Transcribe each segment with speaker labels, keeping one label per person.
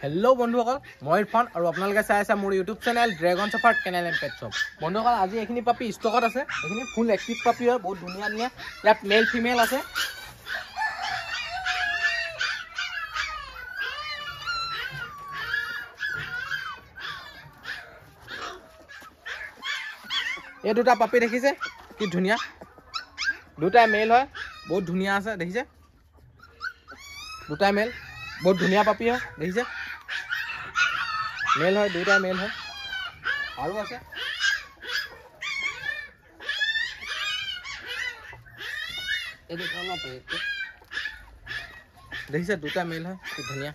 Speaker 1: Hello बंधुসকল মই ইৰফান আৰু আপোনালোকে চাই আছে মোৰ YouTube channel dragon Chafford kennel and pet shop. বন্ধুসকল আজি এইখিনি পাপি ষ্টকত আছে, এইখিনি ফুল এক্টিভ পাপি হয়, বহুত ধুনীয়া ধুনীয়া। ইয়াত মেল ফিমেল আছে। এই দুটা পাপি দেখিছে কি ধুনীয়া, দুটাই মেল হয়, বহুত ধুনীয়া আছে দেখিছে, দুটাই মেল, বহুত ধুনীয়া পাপি হয় দেখিছে, মেল হয়, দুটাই মেল হয়। আৰু আছে দেখিছে, দুটা মেল হয়, কি ধুনীয়া,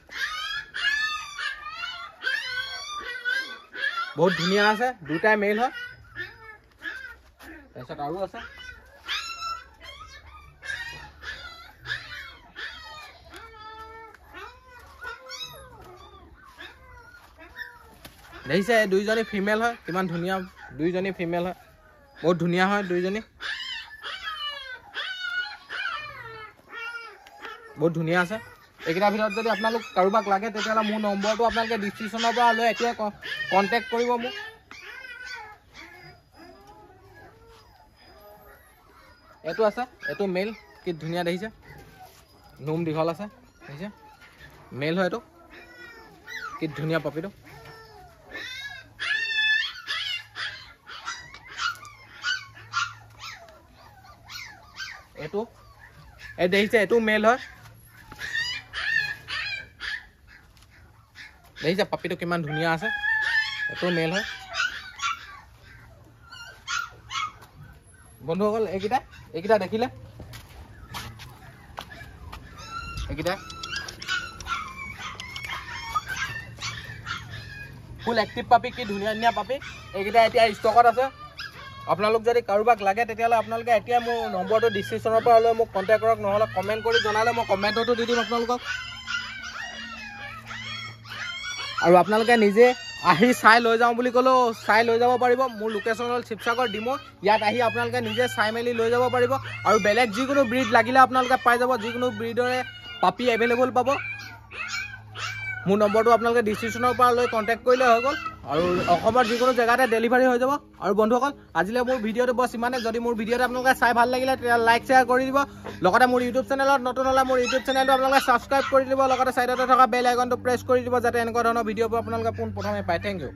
Speaker 1: বহুত ধুনীয়া আছে, দুটাই মেল হয়। তাৰপিছত আৰু আছে দেখিছে, দুইজনী ফিমেল হয়, কিমান ধুনীয়া, দুইজনী ফিমেল হয়, বহুত ধুনীয়া হয় দুইজনী, বহুত ধুনীয়া আছে। এইকেইটাৰ ভিতৰত যদি আপোনালোক কাৰোবাক লাগে তেতিয়াহ'লে মোৰ নম্বৰটো আপোনালোকে ডিছক্ৰিপশ্যনৰ পৰা লৈ এতিয়া কণ্টেক্ট কৰিব মোক। এইটো আছে, এইটো মেল, কি ধুনীয়া দেখিছে, নোম দীঘল আছে দেখিছে, মেল হয় এইটো, কি ধুনীয়া পাপিটো। এইটো এই দেখিছে, এইটো মেল হয় দেখিছে, পাপিটো কিমান ধুনীয়া আছে, এইটো মেল হয়। বন্ধুসকল এইকেইটা দেখিলে, এইকেইটা ফুল এক্টিভ পাপি, কি ধুনীয়া ধুনীয়া পাপি। এইকেইটা এতিয়া ষ্টকত আছে। আপোনালোক যদি কাৰোবাক লাগে তেতিয়াহ'লে আপোনালোকে এতিয়া মোৰ নম্বৰটো ডিছক্ৰিপশ্যনৰ পৰা লৈ মোক কণ্টেক্ট কৰক, নহ'লে কমেণ্ট কৰি জনালে মই কমেণ্টতো দি দিম আপোনালোকক। আৰু আপোনালোকে নিজে আহি চাই লৈ যাওঁ বুলি ক'লেও চাই লৈ যাব পাৰিব। মোৰ লোকেশ্যন হ'ল শিৱসাগৰ ডিমৌ। ইয়াত আহি আপোনালোকে নিজে চাই মেলি লৈ যাব পাৰিব। আৰু বেলেগ যিকোনো ব্ৰীড লাগিলে আপোনালোকে পাই যাব, যিকোনো ব্ৰীডৰে পাপি এভেইলেবল পাব। মোৰ নম্বৰটো আপোনালোকে ডিছক্ৰিপশ্যনৰ পৰা লৈ কণ্টেক্ট কৰিলে হৈ গ'ল। আৰু অসমৰ যিকোনো জেগাতে ডেলিভাৰী হৈ যাব। আৰু বন্ধুসকল আজিলৈ মোৰ ভিডিঅ'টো বছ ইমানে। যদি মোৰ ভিডিঅ'টো আপোনালোকে চাই ভাল লাগিলে তেতিয়া লাইক শ্বেয়াৰ কৰি দিব। লগতে মোৰ ইউটিউব চেনেলত নতুন হ'লে মোৰ ইউটিউব চেনেলটো আপোনালোকে ছাবস্ক্ৰাইব কৰি দিব। লগতে ছাইডতে থকা বেল আইকনটো প্ৰেছ কৰি দিব, যাতে এনেকুৱা ধৰণৰ ভিডিঅ'বোৰ আপোনালোকে পোনপ্ৰথমে পায়। Thank U.